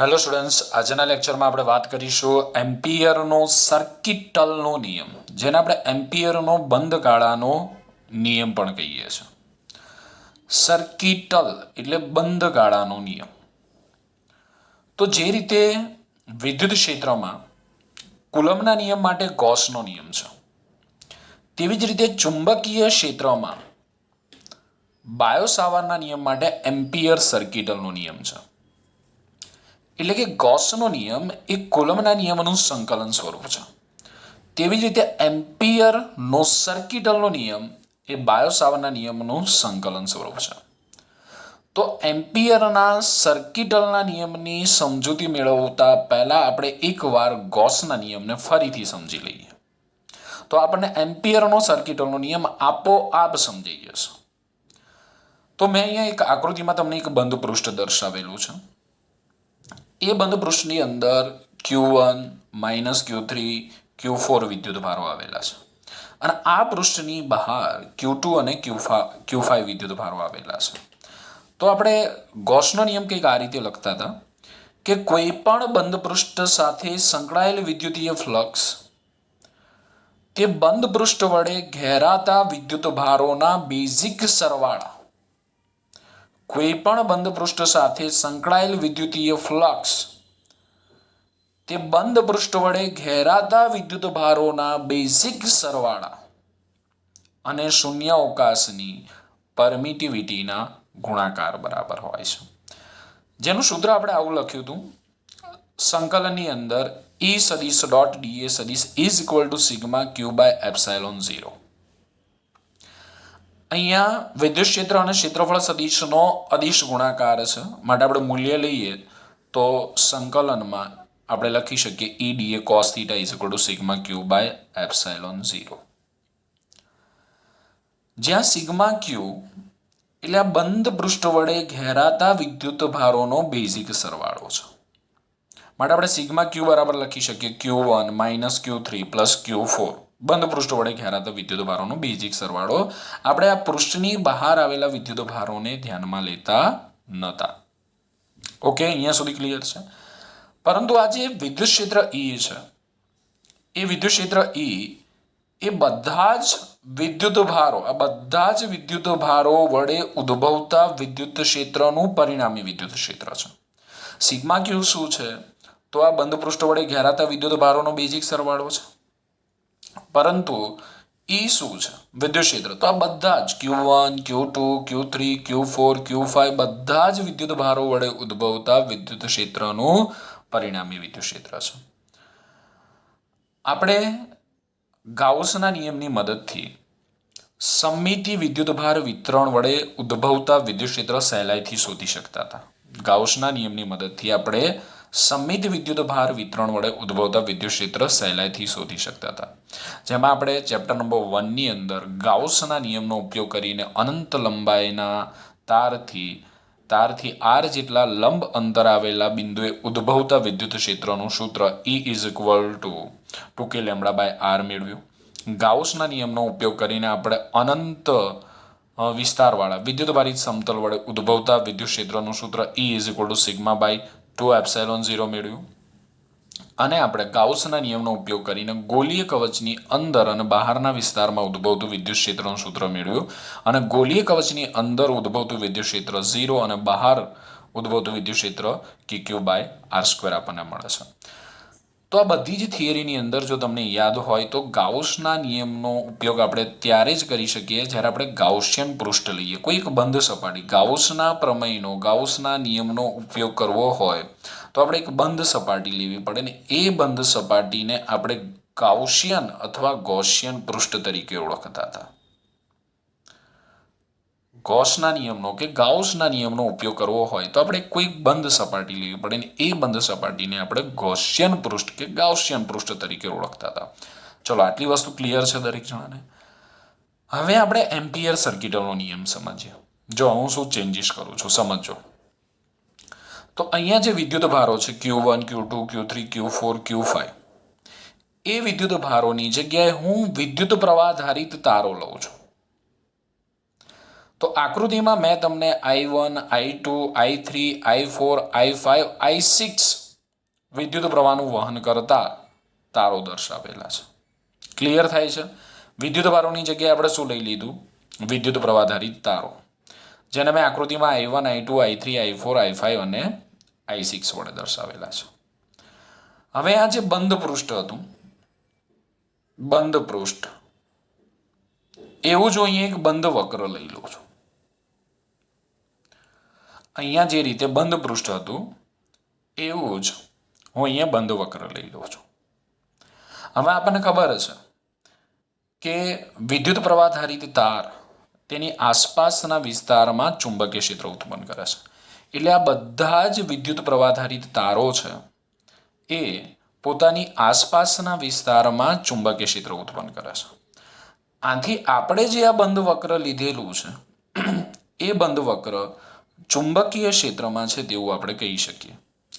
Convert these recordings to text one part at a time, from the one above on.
Hello students, આજના લેક્ચરમાં આપણે વાત કરીશું એમ્પિયરનો સર્કિટલનો નિયમ, જેને આપણે એમ્પિયરનો બંધ ગાળાનો નિયમ પણ કહીએ છીએ. સર્કિટલ એટલે બંધ ગાળાનો નિયમ. તો જે રીતે વિદ્યુત ક્ષેત્રમાં કુલમના નિયમ માટે ગોસનો નિયમ છે, તેવી જ રીતે ચુંબકીય ક્ષેત્રમાં બાયોસાવરના નિયમ માટે એમ્પિયર સર્કિટલનો નિયમ છે. એટલે કે ગોસનો નિયમ એ કુલમના નિયમનું સંકલન સ્વરૂપ છે. તેવી જ રીતે એમ્પિયરનો સર્કિટલનો નિયમ એ બાયોસાવરના નિયમનું સંકલન સ્વરૂપ છે. તો એમ્પિયરના સર્કિટલના નિયમની સમજૂતી મેળવતા પહેલા આપણે એકવાર ગોસના નિયમને ફરીથી સમજી લઈએ, તો આપણને એમ્પિયરનો સર્કિટલનો નિયમ આપોઆપ સમજાઈ જશે. તો મેં અહીંયા એક આકૃતિમાં તમને એક બંધ પૃષ્ઠ દર્શાવેલું છે. એ બંધ પૃષ્ઠની અંદર Q1 -Q3 Q4 વિદ્યુત ભારો આવેલા છે, અને આ પૃષ્ઠની બહાર Q2 અને Q5 વિદ્યુત ભારો આવેલા છે. તો આપણે ગોસનો નિયમ કંઈક આ રીતે લખતા હતા કે કોઈ પણ બંધ પૃષ્ઠ સાથે સંકળાયેલ વિદ્યુતીય ફ્લક્સ તે બંધ પૃષ્ઠ વડે ઘેરાતા વિદ્યુત ભારોના બેઝિક સરવાળા, કોઈ પણ બંધ પૃષ્ઠ સાથે સંકળાયેલ વિદ્યુતીય ફ્લક્સ તે બંધ પૃષ્ઠ વડે ઘેરાતા વિદ્યુત ભારોના બેઝિક સરવાળા અને શૂન્યાવકાશની પરમિટિવિટીના ગુણાકાર બરાબર હોય છે. જેનું સૂત્ર આપણે આવું લખ્યું હતું, સંકલનની અંદર E સદિશ ડોટ dA સદિશ is equal to sigma Q by epsilon 0. અહીંયા વિદ્યુત ક્ષેત્ર અને ક્ષેત્રફળ સદિશનો અદિશ ગુણાકાર છે, માટે આપણે મૂલ્ય લઈએ તો સંકલનમાં આપણે લખી શકીએ E dA cos theta is equal to sigma Q by epsilon 0. જ્યાં સિગ્મા ક્યુ એટલે આ બંધ પૃષ્ઠ વડે ઘેરાતા વિદ્યુત ભારોનો બેઝિક સરવાળો છે, માટે આપણે સિગ્મા ક્યુ બરાબર લખી શકીએ Q1 -Q3 Q4 બંધ પૃષ્ઠ વડે ઘેરાતા વિદ્યુત ભારોનો બેઝિક સરવાળો. આપણે આ પૃષ્ઠની બહાર આવેલા વિદ્યુત ભારોને ધ્યાનમાં લેતા નહોતા. ઓકે, અહીંયા સુધી ક્લિયર છે. પરંતુ આ જે વિદ્યુત ક્ષેત્ર E છે, એ વિદ્યુત ક્ષેત્ર E એ બધા જ વિદ્યુત ભારો, આ બધા જ વિદ્યુત ભારો વડે ઉદ્ભવતા વિદ્યુત ક્ષેત્રનું પરિણામી વિદ્યુત ક્ષેત્ર છે. સિગ્મા ક્યુ શું છે? તો આ બંધ પૃષ્ઠ વડે ઘેરાતા વિદ્યુત ભારોનો બેઝિક સરવાળો છે. પરંતુ E શું છે? વિદ્યુત ક્ષેત્ર. તો આ બધા જ Q1 Q2 Q3 Q4 Q5 બધા જ વિદ્યુત ભારો વડે ઉદ્ભવતા વિદ્યુત ક્ષેત્રનું પરિણામી વિદ્યુત ક્ષેત્ર છે. આપણે ગાઉસના નિયમની મદદથી સમમિતિ વિદ્યુતભાર વિતરણ વડે ઉદ્ભવતા વિદ્યુત ક્ષેત્ર સહેલાઈથી શોધી શકતા હતા. ગાઉસના નિયમની મદદથી આપણે સમમિત વિદ્યુતભાર વિતરણ વડે ઉદ્ભવતા વિદ્યુત ક્ષેત્ર સહેલાઈથી શોધી શકતા હતા. જેમાં આપણે ચેપ્ટર નંબર 1 ની અંદર ગાઉસના નિયમનો ઉપયોગ કરીને અનંત લંબાઈના તારથી r જેટલા લંબ અંતર આવેલા બિંદુએ ઉદ્ભવતા વિદ્યુત ક્ષેત્રનું સૂત્ર E is equal to 2k lambda by r મેળવ્યું. ગાઉસના નિયમનો ઉપયોગ કરીને આપણે અનંત વિસ્તારવાળા વિદ્યુતભારિત સમતલ વડે ઉદ્ભવતા વિદ્યુત ક્ષેત્રનું સૂત્ર E is equal to sigma by 2 epsilon 0 મેળવ્યું. અને આપણે ગાઉસના નિયમનો ઉપયોગ કરીને ગોળીય કવચની અંદર અને બહારના વિસ્તારમાં ઉદ્ભવતું વિદ્યુત ક્ષેત્રનું સૂત્ર મેળવ્યું. અને ગોળીય કવચની અંદર ઉદ્ભવતું વિદ્યુત ક્ષેત્ર 0 અને બહાર ઉદ્ભવતું વિદ્યુત ક્ષેત્ર QQ બાય r² આપણને મળે છે. તો આ બધી જ થિયરીની અંદર જો તમને યાદ હોય તો ગાઉસના નિયમનો ઉપયોગ આપણે ત્યારે જ કરી શકીએ જ્યારે આપણે ગાઉસિયન પૃષ્ઠ લઈએ, કોઈ એક બંધ સપાટી. ગાઉસના પ્રમેયનો, ગાઉસના નિયમનો ઉપયોગ કરવો હોય તો આપણે એક બંધ સપાટી લેવી પડે ને એ બંધ સપાટીને આપણે ગાઉસિયન અથવા ગૌસિયન પૃષ્ઠ તરીકે ઓળખતા હતા. ગૌસના નિયમનો કે ગાઉસના નિયમનો ઉપયોગ કરવો હોય તો આપણે કોઈ બંધ સપાટી લેવી પડે ને એ બંધ સપાટીને આપણે ગૌસિયન પૃષ્ઠ કે ગાઉસિયન પૃષ્ઠ તરીકે ઓળખતા હતા. ચલો, આટલી વસ્તુ ક્લિયર છે દરેક જણાને. હવે આપણે એમ્પિયર સર્કિટલનો નિયમ સમજીએ. જો હું શું ચેન્જીસ કરું છું સમજો. તો અહીંયા જે વિદ્યુત ભારો છે Q1 Q2 Q3 Q4 Q5, એ વિદ્યુત ભારોની જગ્યાએ હું વિદ્યુત પ્રવાહ ધારિત તારો લઉં છું. તો આકૃતિમાં મેં તમને I1, I2, I3, I4, I5, I6 વિદ્યુત પ્રવાહનું વહન કરતા તારો દર્શાવેલા છે. ક્લિયર થાય છે? વિદ્યુત ભારોની જગ્યાએ આપણે શું લઈ લીધું? વિદ્યુત પ્રવાધારિત તારો, જેને મેં આકૃતિમાં I1, I2, I3, I4, I5 અને I6 વડે દર્શાવેલા છે. હવે આ જે બંધ પૃષ્ઠ હતું, બંધ પૃષ્ઠ, એવું જ અહીંયા એક બંધ વક્ર લઈ લઉં છું. અહીંયા જે રીતે બંધ પૃષ્ઠ હતું એવું જ હું અહીંયા બંધ વક્ર લઈ લઉં છું. હવે આપણને ખબર છે કે વિદ્યુત પ્રવાધારિત તાર તેની આસપાસના વિસ્તારમાં ચુંબકીય ક્ષેત્ર ઉત્પન્ન કરે છે. એટલે આ બધા જ વિદ્યુત પ્રવાધારિત તારો છે એ પોતાની આસપાસના વિસ્તારમાં ચુંબકીય ક્ષેત્ર ઉત્પન્ન કરે છે. આથી આપણે જે આ બંધ વક્ર લીધેલું છે એ બંધ વક્ર ચુંબકીય ક્ષેત્રમાં છે તેવું આપણે કહી શકીએ,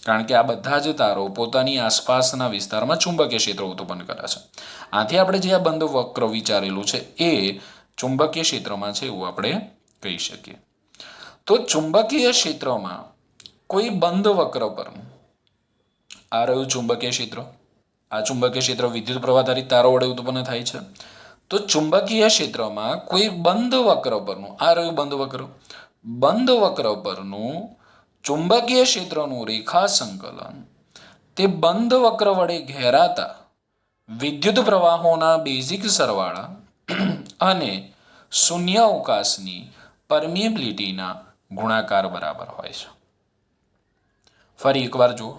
કારણ કે આ બધા જ તારો પોતાની આસપાસના વિસ્તારમાં ચુંબકીય ક્ષેત્ર ઉત્પન્ન કરે છે. આથી આપણે જે આ બંધ વક્ર વિચારેલું છે એ ચુંબકીય ક્ષેત્રમાં છે એવું આપણે કહી શકીએ. તો ચુંબકીય ક્ષેત્રમાં કોઈ બંધ વક્ર પર આ રહ્યું ચુંબકીય ક્ષેત્ર, આ ચુંબકીય ક્ષેત્ર વિદ્યુત પ્રવાધારિત તારો વડે ઉત્પન્ન થાય છે. તો ચુંબકીય ક્ષેત્રમાં કોઈ બંધ વક્ર પરનું, આ રહ્યું બંધ વક્ર, બંધ વક્ર પરનું ચુંબકીય ક્ષેત્રનું રેખા સંકલન તે બંધ વક્ર વડે ઘેરાતા વિદ્યુત પ્રવાહોના બેઝિક સરવાળા અને શૂન્ય અવકાશની પરમિએબિલિટીના ગુણાકાર બરાબર હોય છે. ફરી એકવાર જુઓ,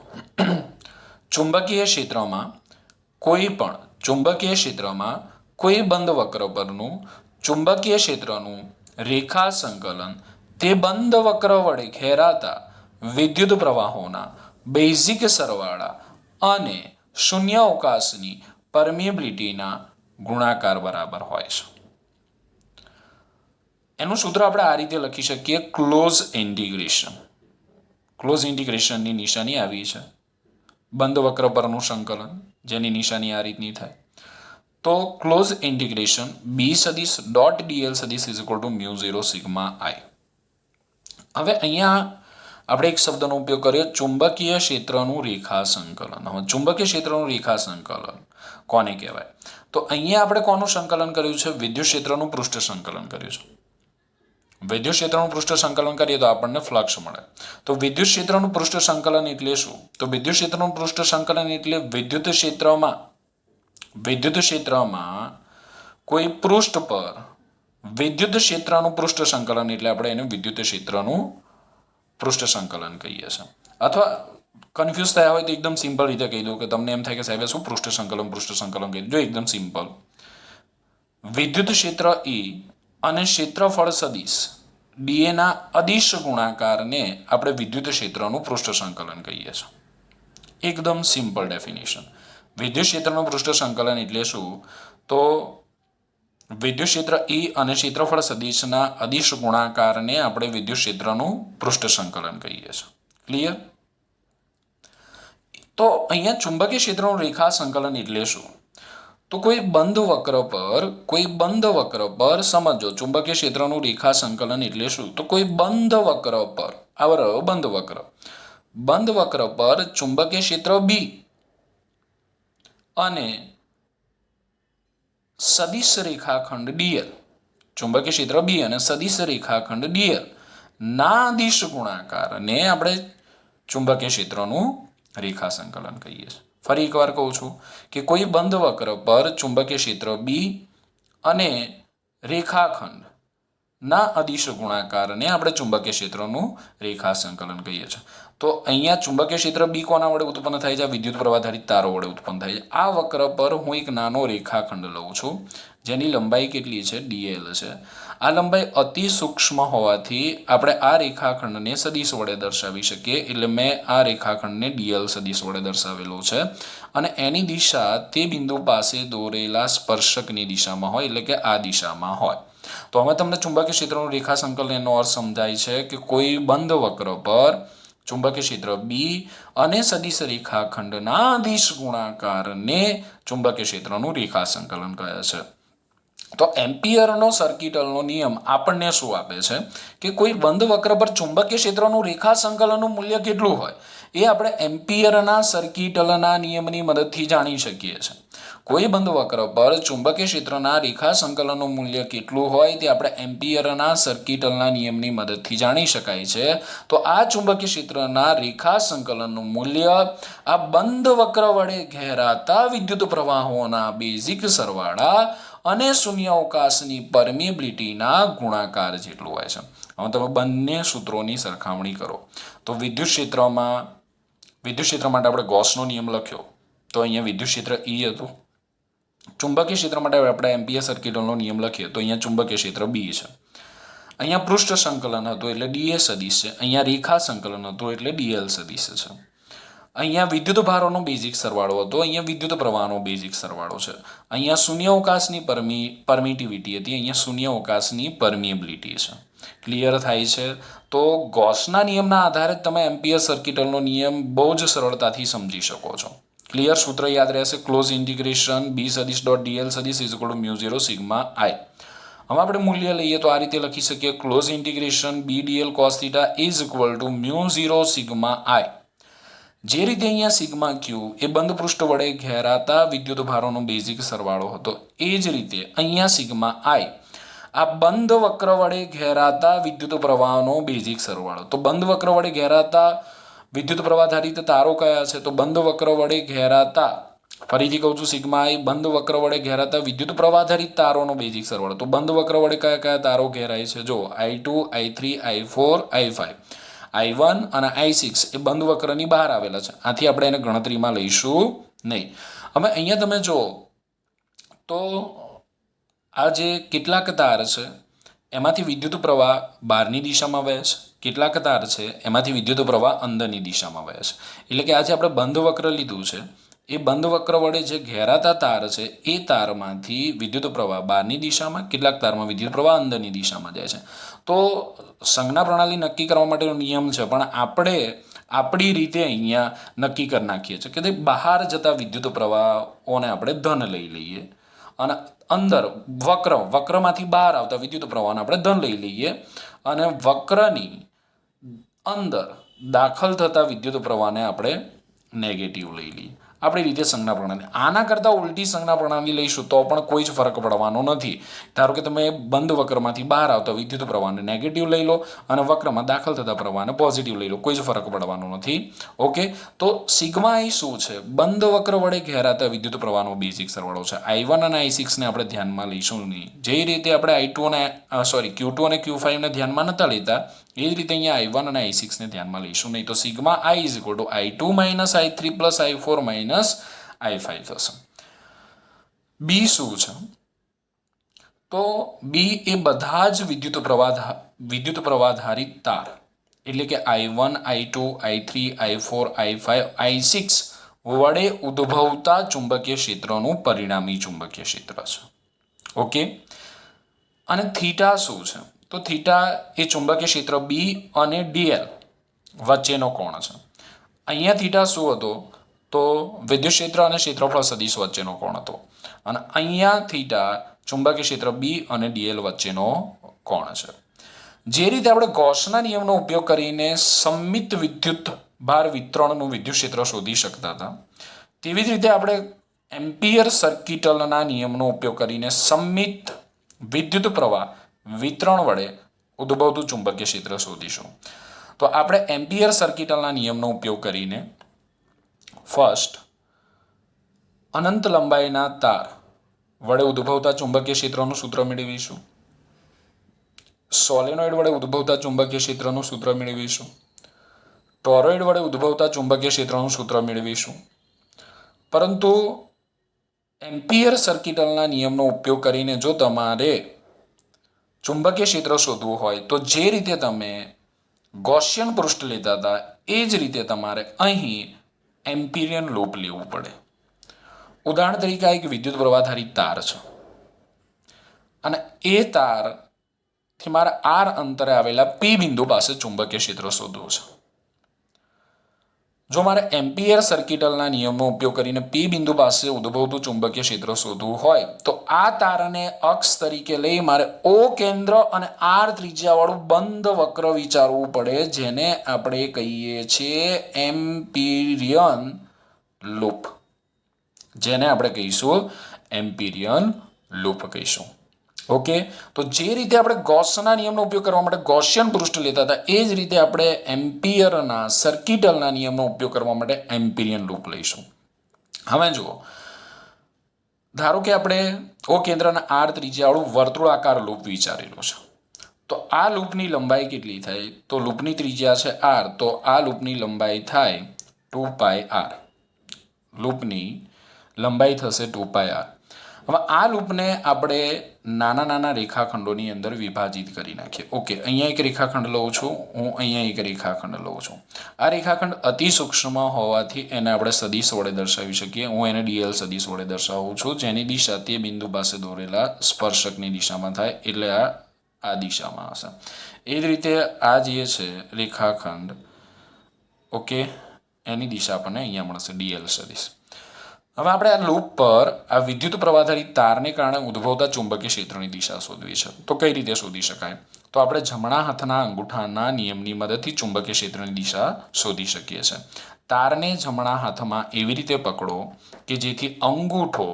ચુંબકીય ક્ષેત્રમાં કોઈ બંધ વક્ર પરનું ચુંબકીય ક્ષેત્રનું રેખા સંકલન તે બંધ વક્ર વડે ઘેરાતા વિદ્યુત પ્રવાહોના બેઝિક સરવાળા અને શૂન્ય અવકાશની પરમિએબિલિટીના ગુણાકાર બરાબર હોય છે. એનું સૂત્ર આપણે આ રીતે લખી શકીએ, ક્લોઝ ઇન્ટિગ્રેશન. ક્લોઝ ઇન્ટિગ્રેશનની નિશાની આવી છે, બંધ વક્ર પરનું સંકલન, જેની નિશાની આ રીતની થાય. તો ક્લોઝ ઇન્ટિગ્રેશન B સદિશ ડોટ dl સદિશ is equal to μ0 sigma I. હવે અહીંયા આપણે એક શબ્દનો ઉપયોગ કર્યો, ચુંબકીય ક્ષેત્રનું રેખા સંકલન. હવે ચુંબકીય ક્ષેત્રનું રેખા સંકલન કોને કહેવાય? તો અહીંયા આપણે કોનું સંકલન કર્યું છે? વિદ્યુત ક્ષેત્રનું પૃષ્ઠ સંકલન કર્યું છે. વિદ્યુત ક્ષેત્રનું પૃષ્ઠ સંકલન કરીએ તો આપણને ફ્લક્સ મળે. તો વિદ્યુત ક્ષેત્રનું પૃષ્ઠ સંકલન એટલે શું? તો વિદ્યુત ક્ષેત્રનું પૃષ્ઠ સંકલન એટલે વિદ્યુત ક્ષેત્રમાં કોઈ પૃષ્ઠ પર વિદ્યુત ક્ષેત્રનું પૃષ્ઠ સંકલન એટલે આપણે એને વિદ્યુત ક્ષેત્રનું પૃષ્ઠ સંકલન કહીએ છીએ. અથવા કન્ફ્યુઝ થયા હોય તો એકદમ સિમ્પલ રીતે કહી દઉં કે તમને એમ થાય કે સાહેબ શું પૃષ્ઠ સંકલન કહી દો. એકદમ સિમ્પલ, વિદ્યુત ક્ષેત્ર E અને ક્ષેત્રફળ સદિશ dA ના અદિશ ગુણાકારને આપણે વિદ્યુત ક્ષેત્રનું પૃષ્ઠ સંકલન કહીએ છીએ. એકદમ સિમ્પલ ડેફિનેશન. વિદ્યુત ક્ષેત્રનું પૃષ્ઠ સંકલન એટલે શું? તો વિદ્યુત ક્ષેત્ર E અને ક્ષેત્રફળ સદિશના અદિશ ગુણાકારને આપણે વિદ્યુત ક્ષેત્રનું પૃષ્ઠ સંકલન કહીએ છીએ. ક્લિયર? તો અહીંયા ચુંબકીય ક્ષેત્રનું રેખા સંકલન એટલે શું? તો કોઈ બંધ વક્ર પર સમજો, ચુંબકીય ક્ષેત્રનું રેખા સંકલન એટલે શું? તો કોઈ બંધ વક્ર પર, આ બંધ વક્ર પર ચુંબકીય ક્ષેત્ર B અને સદિશ રેખાખંડ dl, ચુંબકીય ક્ષેત્ર B અને સદિશ રેખાખંડ dl ના અદિશ ગુણાકારને આપણે ચુંબકીય ક્ષેત્રનું રેખા સંકલન કહીએ છીએ. ફરી એકવાર કહું છું કે કોઈ બંધ વક્ર પર ચુંબકીય ક્ષેત્ર B અને રેખાખંડ ના અદિશ ગુણાકારને આપણે ચુંબકીય ક્ષેત્રનું રેખા સંકલન કહીએ છીએ. તો અહીંયા ચુંબકીય ક્ષેત્ર B કોના વડે ઉત્પન્ન થાય છે? વિદ્યુત પ્રવાધારિત તારો વડે ઉત્પન્ન થાય છે. આ વક્ર પર હું એક નાનો રેખાખંડ લઉં છું જેની લંબાઈ કેટલી છે? dl છે. આ લંબાઈ અતિ સૂક્ષ્મ હોવાથી આપણે આ રેખાખંડને સદિશ વડે દર્શાવી શકીએ. એટલે મેં આ રેખાખંડને dl સદિશ વડે દર્શાવેલો છે અને એની દિશા તે બિંદુ પાસે દોરેલા સ્પર્શકની દિશામાં હોય, એટલે કે આ દિશામાં હોય. તો હવે તમને ચુંબકીય ક્ષેત્રનું રેખા સંકલનનો અર્થ સમજાય છે કે કોઈ બંધ વક્ર પર ચુંબકીય ક્ષેત્ર B અને સદિશ રેખાખંડના અદિશ ગુણાકારને ચુંબકીય ક્ષેત્રનું રેખા સંકલન કહે છે. તો એમ્પિયરનો સર્કિટલનો નિયમ આપણને શું આપે છે કે કોઈ બંધ વક્ર પર ચુંબકીય ક્ષેત્રનું રેખા સંકલનનું મૂલ્ય કેટલું હોય એ આપણે એમ્પિયરના સર્કિટલના નિયમની મદદથી જાણી શકીએ છીએ. કોઈ બંધ વક્ર પર ચુંબકીય ક્ષેત્રના રેખા સંકલનનું મૂલ્ય કેટલું હોય તે આપણે એમ્પિયરના સર્કિટલના નિયમની મદદથી જાણી શકાય છે. તો આ ચુંબકીય ક્ષેત્રના રેખા સંકલનનું મૂલ્ય આ બંધ વક્ર વડે ઘેરાતા વિદ્યુત પ્રવાહોના બેઝિક સરવાળા અને શૂન્યાવકાશની પરમિએબિલિટીના ગુણાકાર જેટલું હોય છે. હવે તમે બંને સૂત્રોની સરખામણી કરો તો વિદ્યુત ક્ષેત્ર માટે આપણે ગોસનો નિયમ લખ્યો તો અહીંયા વિદ્યુત ક્ષેત્ર E હતું. ચુંબકીય ક્ષેત્ર માટે આપણે એમ્પિયર સર્કિટલનો નિયમ લખીએ તો અહીંયા ચુંબકીય ક્ષેત્ર B છે. અહીંયા પૃષ્ઠ સંકલન હતું એટલે dA સદિશ છે. અહીંયા રેખા સંકલન હતું એટલે dl સદિશ છે. અહીંયા વિદ્યુત ભારોનો બેઝિક સરવાળો હતો, અહીંયા વિદ્યુત પ્રવાહનો બેઝિક સરવાળો છે. અહીંયા શૂન્યાવકાશની પરમિટિવિટી હતી, અહીંયા શૂન્યાવકાશની પરમિએબિલિટી છે. ક્લિયર થાય છે? તો ગોસના નિયમના આધારે તમે એમ્પિયર સર્કિટલનો નિયમ બહુ જ સરળતાથી સમજી શકો છો. ક્લિયર? સૂત્ર યાદ રહેશે, ક્લોઝ ઇન્ટિગ્રેશન B સદિશ ડોટ dl સદિશ is equal to μ0 sigma i. હવે આપણે મૂલ્ય લઈએ તો આ રીતે લખી શકીએ, close integration B dl cos theta is equal to μ0 sigma i. જે રીતે અહીંયા સિગ્મા ક્યુ એ બંધ પૃષ્ઠ વડે ઘેરાતા વિદ્યુત ભારોનો બેઝિક સરવાળો હતો, એ જ રીતે અહીંયા સિગ્મા આઈ આ બંધ વક્ર વડે ઘેરાતા વિદ્યુત પ્રવાહનો બેઝિક સરવાળો. તો બંધ વક્ર વડે ઘેરાતા વિદ્યુત પ્રવાહધારિત તારો કયા છે? તો બંધ વક્ર વડે ઘેરાતા, ફરીથી કહું છું, સિગ્મા આઈ બંધ વક્ર વડે ઘેરાતા વિદ્યુત પ્રવાહધારિત તારોનો બેઝિક સરવાળો. તો બંધ વક્ર વડે કયા કયા તારો ઘેરાય છે? જો I2, I3, I4, I5, I1 અને I6 એ બંધ વક્રની બહાર આવેલા છે. આથી આપણે એને ગણતરીમાં લઈશું નહીં. હવે અહીંયા તમે જો તો આ જે કેટલાક તાર છે એમાંથી વિદ્યુત પ્રવાહ બહારની દિશામાં વહે છે, કેટલાક તાર છે એમાંથી વિદ્યુત પ્રવાહ અંદરની દિશામાં વહે છે. એટલે કે આજે આપણે બંધ વક્ર લીધું છે, એ બંધ વક્ર વડે જે ઘેરાતા તાર છે એ તારમાંથી વિદ્યુત પ્રવાહ બહારની દિશામાં, કેટલાક તારમાં વિદ્યુત પ્રવાહ અંદરની દિશામાં જાય છે. તો સંજ્ઞા પ્રણાલી નક્કી કરવા માટેનો નિયમ છે, પણ આપણે આપણી રીતે અહીંયા નક્કી કરી નાખીએ છીએ કે બહાર જતા વિદ્યુત પ્રવાહોને આપણે ધન લઈ લઈએ અને અંદર વક્રમાંથી બહાર આવતા વિદ્યુત પ્રવાહને આપણે ધન લઈ લઈએ અને વક્રની અંદર દાખલ થતા વિદ્યુત પ્રવાહને આપણે નેગેટિવ લઈ લઈએ. આપણી રીતે સંજ્ઞા પ્રણાલી. આના કરતાં ઉલટી સંજ્ઞા પ્રણાલી લઈશું તો પણ કોઈ જ ફરક પડવાનો નથી. ધારો કે તમે બંધ વક્રમાંથી બહાર આવતા વિદ્યુત પ્રવાહને નેગેટિવ લઈ લો અને વક્રમાં દાખલ થતા પ્રવાહને પોઝિટિવ લઈ લો, કોઈ જ ફરક પડવાનો નથી. ઓકે, તો સિગ્મા આઈ શું છે? બંધ વક્ર વડે ઘેરાતા વિદ્યુત પ્રવાહનો બેઝિક સરવાળો છે. I1 અને I6 ને આપણે ધ્યાનમાં લઈશું નહીં. જે રીતે આપણે Q2 અને Q5 ને ધ્યાનમાં નતા લેતા, એ જ રીતે અહીંયા I1 અને I6 ને ધ્યાનમાં લઈશું નહીં. તો sigma I is equal two I2 minus I3 plus I4 minus I5 થશે. બી શું છે? તો બી એ બધા જ વિદ્યુત પ્રવાહધારિત તાર એટલે કે I1, I2, I3, I4, I5, I6 વડે ઉદ્ભવતા ચુંબકીય ક્ષેત્રનું પરિણામી ચુંબકીય ક્ષેત્ર છે. ઓકે, અને થીટા શું છે? તો થીટા એ ચુંબકીય ક્ષેત્ર બી અને ડીએલ વચ્ચેનો કોણ છે. અહીંયા થીટા શું હતો? તો વિદ્યુત ક્ષેત્ર અને ક્ષેત્રફળ સદિશ વચ્ચેનો કોણ હતો. અને અહીંયા થીટા ચુંબકીય ક્ષેત્ર બી અને ડીએલ વચ્ચેનો કોણ છે. જે રીતે આપણે ગૌસના નિયમનો ઉપયોગ કરીને સમમિત વિદ્યુત ભાર વિતરણનું વિદ્યુત ક્ષેત્ર શોધી શકતા હતા, તેવી જ રીતે આપણે એમ્પિયર સર્કિટલના નિયમનો ઉપયોગ કરીને સમમિત વિદ્યુત પ્રવાહ વિતરણ વડે ઉદ્ભવતું ચુંબકીય ક્ષેત્ર શોધીશું. તો આપણે એમ્પિયર સર્કિટલના નિયમનો ઉપયોગ કરીને ફર્સ્ટ અનંત લંબાઈના તાર વડે ઉદ્ભવતા ચુંબકીય ક્ષેત્રનું સૂત્ર મેળવીશું. સોલેનોઇડ વડે ઉદ્ભવતા ચુંબકીય ક્ષેત્રનું સૂત્ર મેળવીશું. ટોરોઇડ વડે ઉદ્ભવતા ચુંબકીય ક્ષેત્રનું સૂત્ર મેળવીશું. પરંતુ એમ્પિયર સર્કિટલના નિયમનો ઉપયોગ કરીને જો તમારે ચુંબકીય ક્ષેત્ર શોધવું હોય તો જે રીતે તમે ગૌસિયન પૃષ્ઠ લેતા હતા એ જ રીતે તમારે અહીં એમ્પિરિયન લૂપ લેવું પડે. ઉદાહરણ તરીકે એક વિદ્યુત પ્રવાહધારિત તાર છે અને એ તારથી મારે આર અંતરે આવેલા પી બિંદુ પાસે ચુંબકીય ક્ષેત્ર શોધવું છે. જો મારે એમ્પિયર સર્કિટલના નિયમનો ઉપયોગ કરીને પી બિંદુ પાસે ઉદ્ભવતું ચુંબકીય ક્ષેત્ર શોધવું હોય તો આ તારને અક્ષ તરીકે લઈ મારે ઓ કેન્દ્ર અને આર ત્રિજ્યાવાળું બંધ વક્ર વિચારવું પડે, જેને આપણે કહીએ છીએ એમ્પિરિયન લૂપ, જેને આપણે કહીશું એમ્પિરિયન લૂપ કહીશું. ઓકે, તો જે રીતે આપણે ગૌસના નિયમનો ઉપયોગ કરવા માટે ગૌસિયન પૃષ્ઠ લેતા હતા, એ જ રીતે આપણે એમ્પિયરના સર્કિટલના નિયમનો ઉપયોગ કરવા માટે એમ્પિરિયન લૂપ લઈશું. હવે જુઓ, ધારો કે આપણે ઓ કેન્દ્રના આર ત્રિજ્યાવાળું વર્તુળાકાર લૂપ વિચારેલું છે. તો આ લૂપની લંબાઈ કેટલી થાય? તો લૂપની ત્રિજ્યા છે આર, તો આ લૂપની લંબાઈ થાય 2πr. લૂપની લંબાઈ થશે 2πr. હવે આ લૂપને આપણે નાના નાના રેખાખંડોની અંદર વિભાજિત કરી નાખીએ. ઓકે, અહીંયા એક રેખાખંડ લઉં છું, હું અહીંયા એક રેખાખંડ લઉં છું. આ રેખાખંડ અતિ સૂક્ષ્મ હોવાથી એને આપણે સદિશ વડે દર્શાવી શકીએ. હું એને ડીએલ સદિશ વડે દર્શાવું છું, જેની દિશા તે બિંદુ પાસે દોરેલા સ્પર્શકની દિશામાં થાય, એટલે આ દિશામાં હશે. એ જ રીતે આ જે છે રેખાખંડ, ઓકે, એની દિશા આપણને અહીંયા મળશે ડીએલ સદિશ. હવે આપણે આ લૂપ પર આ વિદ્યુત પ્રવાહધારી તારને કારણે ઉદ્ભવતા ચુંબકીય ક્ષેત્રની દિશા શોધવી છે. તો કઈ રીતે શોધી શકાય? તો આપણે જમણા હાથના અંગૂઠાના નિયમની મદદથી ચુંબકીય ક્ષેત્રની દિશા શોધી શકીએ છીએ. તારને જમણા હાથમાં એવી રીતે પકડો કે જેથી અંગૂઠો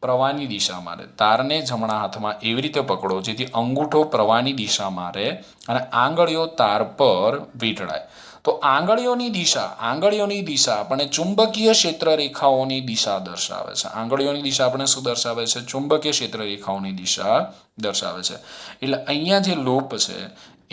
પ્રવાહની દિશામાં રહે. તારને જમણા હાથમાં એવી રીતે પકડો જેથી અંગૂઠો પ્રવાહની દિશામાં રહે અને આંગળીઓ તાર પર વીંટળાય. તો આંગળીઓની દિશા આપણને ચુંબકીય ક્ષેત્ર રેખાઓની દિશા દર્શાવે છે. આંગળીઓની દિશા આપણને શું દર્શાવે છે? ચુંબકીય ક્ષેત્ર રેખાઓની દિશા દર્શાવે છે. એટલે અહીંયા જે લૂપ છે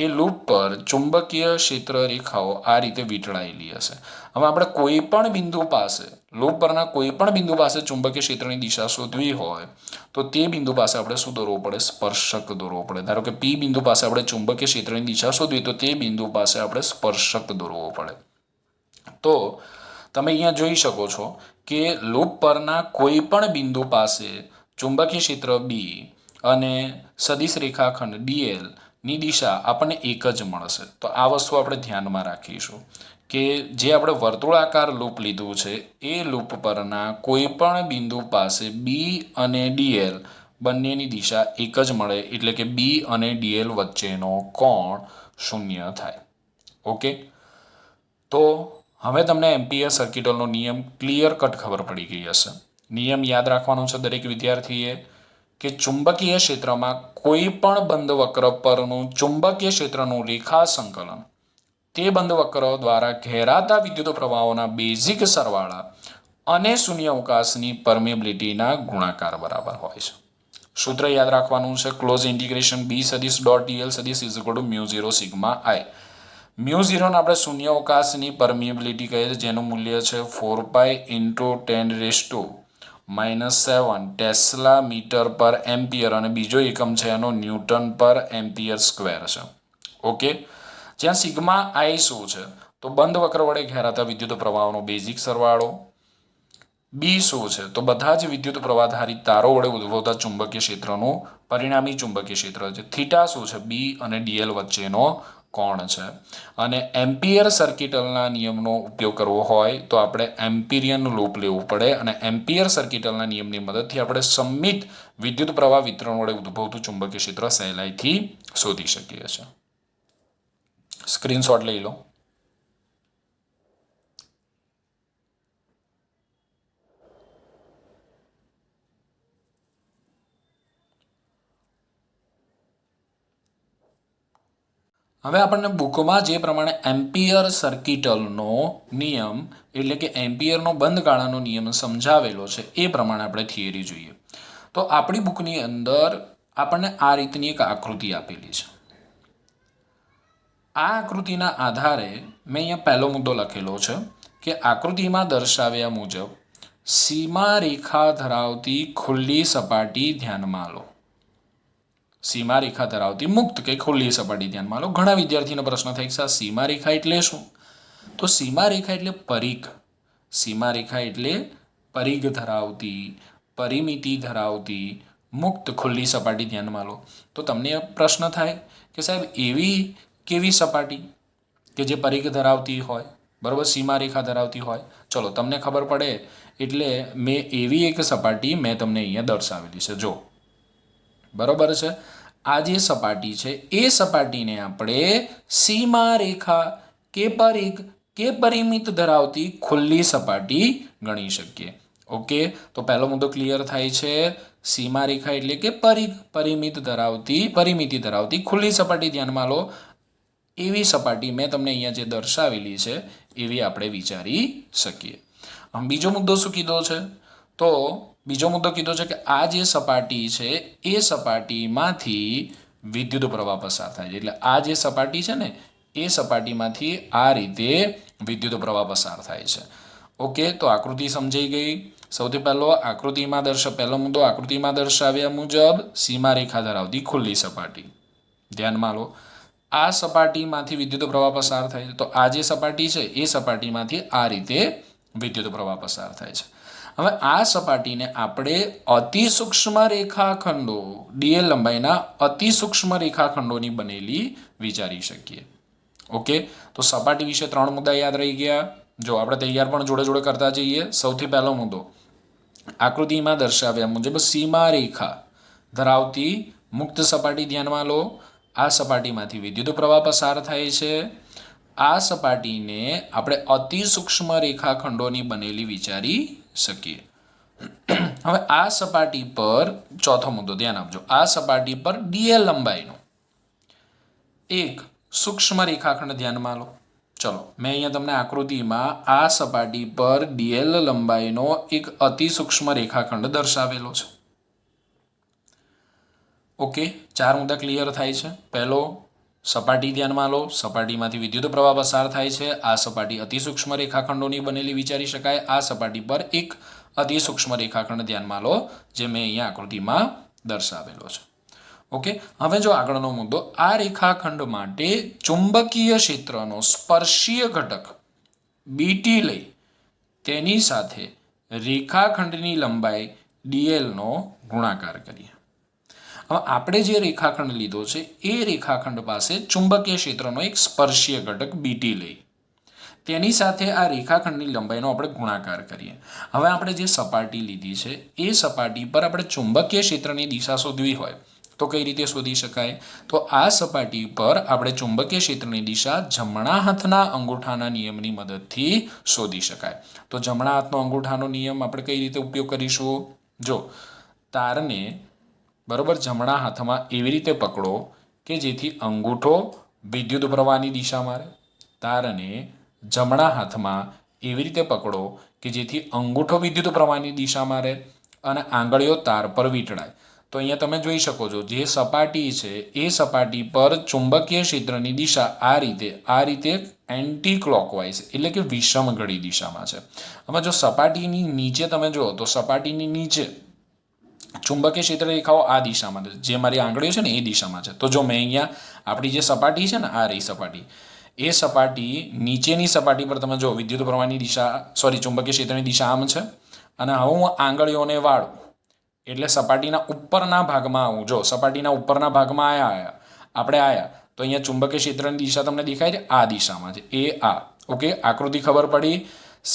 એ લૂપ પર ચુંબકીય ક્ષેત્ર રેખાઓ આ રીતે વીંટળાયેલી હશે. હવે આપણે કોઈ પણ બિંદુ પાસે, લૂપ પરના કોઈ પણ બિંદુ પાસે ચુંબકીય ક્ષેત્રની દિશા શોધવી હોય તો તે બિંદુ પાસે આપણે શું દોરવું પડે? સ્પર્શક દોરવો પડે. ધારો કે પી બિંદુ પાસે આપણે ચુંબકીય ક્ષેત્રની દિશા શોધવી તો તે બિંદુ પાસે આપણે સ્પર્શક દોરવો પડે. તો તમે અહીંયા જોઈ શકો છો કે લૂપ પરના કોઈ પણ બિંદુ પાસે ચુંબકીય ક્ષેત્ર બી અને સદિશ રેખાખંડ ડીએલ ની દિશા આપણને એક જ મળશે. તો આ વસ્તુ આપણે ધ્યાનમાં રાખીશું કે જે આપણે વર્તુળાકાર લૂપ લીધું છે એ લૂપ પરના કોઈ પણ બિંદુ પાસે બી અને ડીએલ બંનેની દિશા એક જ મળે, એટલે કે બી અને ડીએલ વચ્ચેનો કોણ 0 થાય. ઓકે, તો હવે તમને એમ્પિયર સર્કિટલનો નિયમ ક્લિયર કટ ખબર પડી ગઈ હશે. નિયમ યાદ રાખવાનો છે દરેક વિદ્યાર્થીએ કે ચુંબકીય ક્ષેત્રમાં કોઈ પણ બંધ વક્ર પરનું ચુંબકીય ક્ષેત્રનું રેખા સંકલન તે બંધ વક્ર દ્વારા ઘેરાતા વિદ્યુત પ્રવાહોના બેઝિક સરવાળા અને શૂન્યાવકાશની પરમેબિલિટીના ગુણાકાર બરાબર હોય છે. સૂત્ર યાદ રાખવાનું છે, ક્લોઝ ઇન્ટિગ્રેશન બી સદિશ ડોટ ડીએલ સદિશ is equal to μ0 sigma I. μ0 ને આપણે શૂન્યાવકાશની પરમિએબિલિટી કહીએ છીએ, જેનું મૂલ્ય છે 4π×10⁻⁷ ટેસ્લા મીટર પર એમ્પિયર અને બીજો એકમ છે એનો ન્યૂટન પર એમ્પિયર સ્ક્વેર છે. ઓકે, જ્યાં સિગ્મા આઈ શું છે? તો બંધ વક્ર વડે ઘેરાતા વિદ્યુત પ્રવાહોનો બેઝિક સરવાળો. બી શું છે? તો બધા જ વિદ્યુત પ્રવાહધારી તારો વડે ઉદ્ભવતા ચુંબકીય ક્ષેત્રનું પરિણામી ચુંબકીય ક્ષેત્ર છે. થીટા શું છે? બી અને ડીએલ વચ્ચેનો કોણ છે. અને એમ્પિયર સર્કિટલના નિયમનો ઉપયોગ કરવો હોય તો આપણે એમ્પિરિયન લૂપ લેવું પડે અને એમ્પિયર સર્કિટલના નિયમની મદદથી આપણે સમમિત વિદ્યુત પ્રવાહ વિતરણ વડે ઉદ્ભવતું ચુંબકીય ક્ષેત્ર સહેલાઈથી શોધી શકીએ છીએ. સ્ક્રીનશોટ લઈ લો. હવે આપણને બુકમાં જે પ્રમાણે એમ્પિયર સર્કિટલનો નિયમ એટલે કે એમ્પિયરનો બંધગાળાનો નિયમ સમજાવેલો છે એ પ્રમાણે આપણે થિયરી જોઈએ. તો આપણી બુકની અંદર આપણને આ રીતની એક આકૃતિ આપેલી છે. આ આકૃતિના આધારે મેં અહીંયા પહેલો મુદ્દો લખેલો છે કે આકૃતિમાં દર્શાવ્યા મુજબ સીમા રેખા ધરાવતી ખુલ્લી સપાટી ધ્યાનમાં લો. સીમા રેખા ધરાવતી મુક્ત કે ખુલ્લી સપાટી ધ્યાનમાં લો. ઘણા વિદ્યાર્થીનો પ્રશ્ન થાય છે આ સીમા રેખા એટલે શું? તો સીમા રેખા એટલે પરિઘ. સીમા રેખા એટલે પરિઘ ધરાવતી, પરિમિતિ ધરાવતી મુક્ત ખુલ્લી સપાટી ધ્યાનમાં લો. તો તમને પ્રશ્ન થાય કે સાહેબ એવી કેવી સપાટી કે જે પરિઘ ધરાવતી હોય? બરાબર, સીમારેખા ધરાવતી હોય. ચલો તમને ખબર પડે એટલે મેં એવી એક સપાટી મેં તમને અહીંયા દર્શાવેલી છે. જો બરાબર છે, આ જે સપાટી છે એ સપાટીને આપણે સીમારેખા કે પરિઘ કે પરિમિત ધરાવતી ખુલ્લી સપાટી ગણી શકીએ. ઓકે, તો પહેલો મુદ્દો ક્લિયર થાય છે. સીમારેખા એટલે કે પરિઘ, પરિમિતિ ધરાવતી ખુલ્લી સપાટી ધ્યાનમાં લો. એવી સપાટી મેં તમને અહીંયા જે દર્શાવેલી છે એવી આપણે વિચારી શકીએ. બીજો મુદ્દો શું કીધો છે? તો બીજો મુદ્દો કીધો છે કે આ જે સપાટી છે એ સપાટીમાંથી વિદ્યુત પ્રવાહ પસાર થાય છે. એટલે આ જે સપાટી છે ને એ સપાટીમાંથી આ રીતે વિદ્યુત પ્રવાહ પસાર થાય છે. ઓકે, તો આકૃતિ સમજાઈ ગઈ. સૌથી પહેલો પહેલો મુદ્દો આકૃતિમાં દર્શાવ્યા મુજબ સીમારેખા ધરાવતી ખુલ્લી સપાટી ધ્યાનમાં લો. આ સપાટીમાંથી વિદ્યુત પ્રવાહ પસાર થાય છે. તો આ જે સપાટી છે એ સપાટીમાંથી આ રીતે વિદ્યુત પ્રવાહ પસાર થાય છે. હવે આ સપાટીને આપણે અતિ સૂક્ષ્મ રેખાખંડો ડીએલ લંબાઈના અતિ સૂક્ષ્મ રેખાખંડોની બનેલી વિચારી શકીએ. ઓકે, તો સપાટી વિશે 3 મુદ્દા યાદ રહી ગયા. જો આપણે તૈયાર પણ જોડે જોડે કરતા જઈએ. સૌથી પહેલો મુદ્દો આકૃતિમાં દર્શાવ્યા મુજબ સીમારેખા ધરાવતી મુક્ત સપાટી ધ્યાનમાં લો. આ સપાટીમાંથી વિદ્યુત પ્રવાહ પસાર થાય છે. આ સપાટીને આપણે અતિ સૂક્ષ્મ રેખાખંડોની બનેલી વિચારી શકીએ. હવે આ સપાટી પર ચોથો મુદ્દો ધ્યાન આપજો. આ સપાટી પર ડીએલ લંબાઈનો એક સૂક્ષ્મ રેખાખંડ ધ્યાનમાં લો. ચલો મેં અહીંયા તમને આકૃતિમાં આ સપાટી પર ડીએલ લંબાઈનો એક અતિ સૂક્ષ્મ રેખાખંડ દર્શાવેલો છે. ઓકે, 4 મુદ્દા ક્લિયર થાય છે. પહેલો, સપાટી ધ્યાનમાં લો. સપાટીમાંથી વિદ્યુત પ્રવાહ પસાર થાય છે. આ સપાટી અતિ સૂક્ષ્મ રેખાખંડોની બનેલી વિચારી શકાય. આ સપાટી પર એક અતિ સૂક્ષ્મ રેખાખંડ ધ્યાનમાં લો જે મેં અહીંયા આકૃતિમાં દર્શાવેલો છે. ઓકે, હવે જો આગળનો મુદ્દો, આ રેખાખંડ માટે ચુંબકીય ક્ષેત્રનો સ્પર્શીય ઘટક બીટી લઈ તેની સાથે રેખાખંડની લંબાઈ ડીએલનો ગુણાકાર કરીએ. હવે આપણે જે રેખાખંડ લીધો છે એ રેખાખંડ પાસે ચુંબકીય ક્ષેત્રનો એક સ્પર્શીય ઘટક બીટી લઈ તેની સાથે આ રેખાખંડની લંબાઈનો આપણે ગુણાકાર કરીએ. હવે આપણે જે સપાટી લીધી છે એ સપાટી પર આપણે ચુંબકીય ક્ષેત્રની દિશા શોધવી હોય તો કઈ રીતે શોધી શકાય? તો આ સપાટી પર આપણે ચુંબકીય ક્ષેત્રની દિશા જમણા હાથના અંગૂઠાના નિયમની મદદથી શોધી શકાય. તો જમણા હાથનો અંગૂઠાનો નિયમ આપણે કઈ રીતે ઉપયોગ કરીશું? જો તારને બરોબર જમણા હાથમાં એવી રીતે પકડો કે જેથી અંગૂઠો વિદ્યુત પ્રવાહની દિશા મારે. તારને જમણા હાથમાં એવી રીતે પકડો કે જેથી અંગૂઠો વિદ્યુત પ્રવાહની દિશા મારે અને આંગળીઓ તાર પર વીંટળાય. તો અહીંયા તમે જોઈ શકો છો જે સપાટી છે એ સપાટી પર ચુંબકીય ક્ષેત્રની દિશા આ રીતે એન્ટી ક્લોકવાઇઝ એટલે કે વિષમ ઘડી દિશામાં છે. હવે જો સપાટીની નીચે તમે જુઓ તો સપાટીની નીચે ચુંબકીય ક્ષેત્ર રેખાઓ આ દિશામાં છે, જે મારી આંગળીઓ છે ને એ દિશામાં છે. તો જો મેં અહીંયા આપણી જે સપાટી છે ને આ રહી સપાટી, એ સપાટી નીચેની સપાટી પર તમે જો વિદ્યુત પ્રવાહની દિશા ચુંબકીય ક્ષેત્રની દિશા આમ છે અને હવે હું આંગળીઓને વાળું એટલે સપાટીના ઉપરના ભાગમાં આવું. જો સપાટીના ઉપરના ભાગમાં આવ્યા તો અહીંયા ચુંબકીય ક્ષેત્રની દિશા તમને દેખાય છે આ દિશામાં છે એ આ. ઓકે, આકૃતિ ખબર પડી.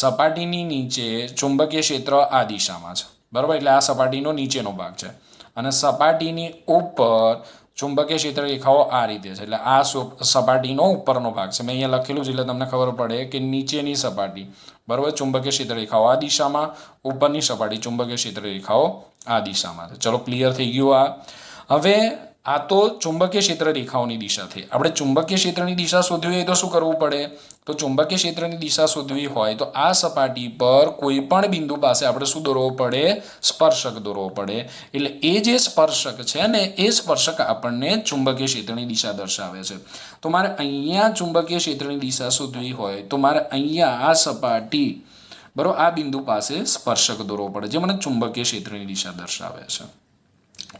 સપાટીની નીચે ચુંબકીય ક્ષેત્ર આ દિશામાં છે બરાબર, એટલે આ સપાટીનો નીચેનો ભાગ છે અને સપાટીની ઉપર ચુંબકીય ક્ષેત્ર રેખાઓ આ રીતે છે એટલે આ સપાટીનો ઉપરનો ભાગ છે. મેં અહીંયા લખેલું છે એટલે તમને ખબર પડે કે નીચેની સપાટી બરાબર ચુંબકીય ક્ષેત્ર રેખાઓ આ દિશામાં, ઉપરની સપાટી ચુંબકીય ક્ષેત્ર રેખાઓ આ દિશામાં છે. ચલો ક્લિયર થઈ ગયું. હવે આ તો ચુંબકીય ક્ષેત્ર રેખાઓની દિશા થઈ. આપણે ચુંબકીય ક્ષેત્રની દિશા શોધવી હોય તો શું કરવું પડે? તો ચુંબકીય ક્ષેત્રની દિશા શોધવી હોય તો આ સપાટી પર કોઈ પણ બિંદુ પાસે આપણે શું દોરવો પડે? સ્પર્શક દોરવો પડે. એટલે એ જે સ્પર્શક છે ને એ સ્પર્શક આપણને ચુંબકીય ક્ષેત્રની દિશા દર્શાવે છે. તો મારે અહીંયા ચુંબકીય ક્ષેત્રની દિશા શોધવી હોય તો મારે અહીંયા આ સપાટી બરાબર આ બિંદુ પાસે સ્પર્શક દોરવો પડે જે મને ચુંબકીય ક્ષેત્રની દિશા દર્શાવે છે.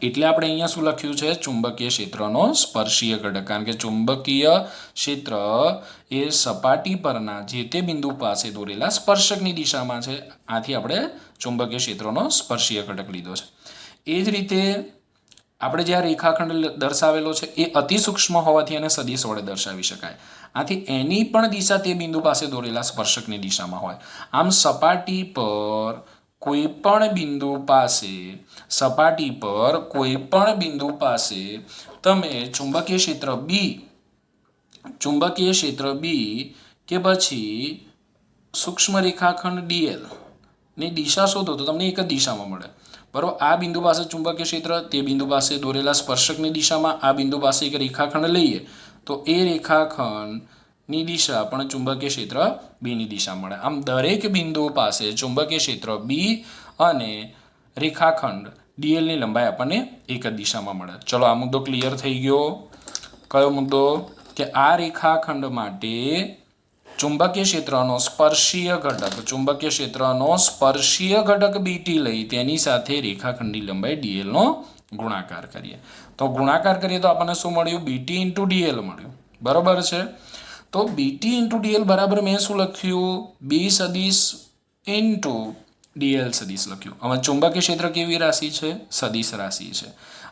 એટલે આપણે અહીંયા શું લખ્યું છે? ચુંબકીય ક્ષેત્રનો સ્પર્શીય ઘટક. કારણ કે ચુંબકીય ક્ષેત્ર એ સપાટી પરના જે તે બિંદુ પાસે દોરેલા સ્પર્શકની દિશામાં છે. આથી આપણે ચુંબકીય ક્ષેત્રનો સ્પર્શીય ઘટક લીધો છે. એ જ રીતે આપણે જે આ રેખાખંડ દર્શાવેલો છે એ અતિ સૂક્ષ્મ હોવાથી એને સદિશ વડે દર્શાવી શકાય. આથી એની પણ દિશા તે બિંદુ પાસે દોરેલા સ્પર્શકની દિશામાં હોય. આમ સપાટી પર કોઈ પણ બિંદુ પાસે તમે ચુંબકીય ક્ષેત્ર બી કે પછી સૂક્ષ્મ રેખાખંડ ડીએલ ની દિશા શોધો તો તમને એક જ દિશામાં મળે. બરાબર, આ બિંદુ પાસે ચુંબકીય ક્ષેત્ર, તે બિંદુ પાસે દોરેલા સ્પર્શકની દિશામાં, આ બિંદુ પાસે એક રેખાખંડ લઈએ તો એ રેખાખંડની દિશા પણ ચુંબકીય ક્ષેત્ર બીની દિશા મળે. આમ દરેક બિંદુ પાસે ચુંબકીય ક્ષેત્ર બી અને રેખાખંડ ડીએલની લંબાઈ આપણને એક જ દિશામાં મળે. ચલો, આ મુદ્દો ક્લિયર થઈ ગયો. કયો મુદ્દો? કે આ રેખાખંડ માટે ચુંબકીય સ્પર્શીય ઘટક બીટી લઈ તેની સાથે રેખાખંડની લંબાઈ ડીએલનો ગુણાકાર કરીએ. તો ગુણાકાર કરીએ તો આપણને શું મળ્યું? બીટી ઇન્ટુ ડીએલ મળ્યું. બરાબર છે. તો બીટી ઇન્ટુ ડીએલ બરાબર મેં શું લખ્યું? બી સદિશ ઇન્ટુ ડીએલ સદિશ લખ્યું. હવે ચુંબકીય ક્ષેત્ર કેવી રાશિ છે? સદિશ રાશિ છે.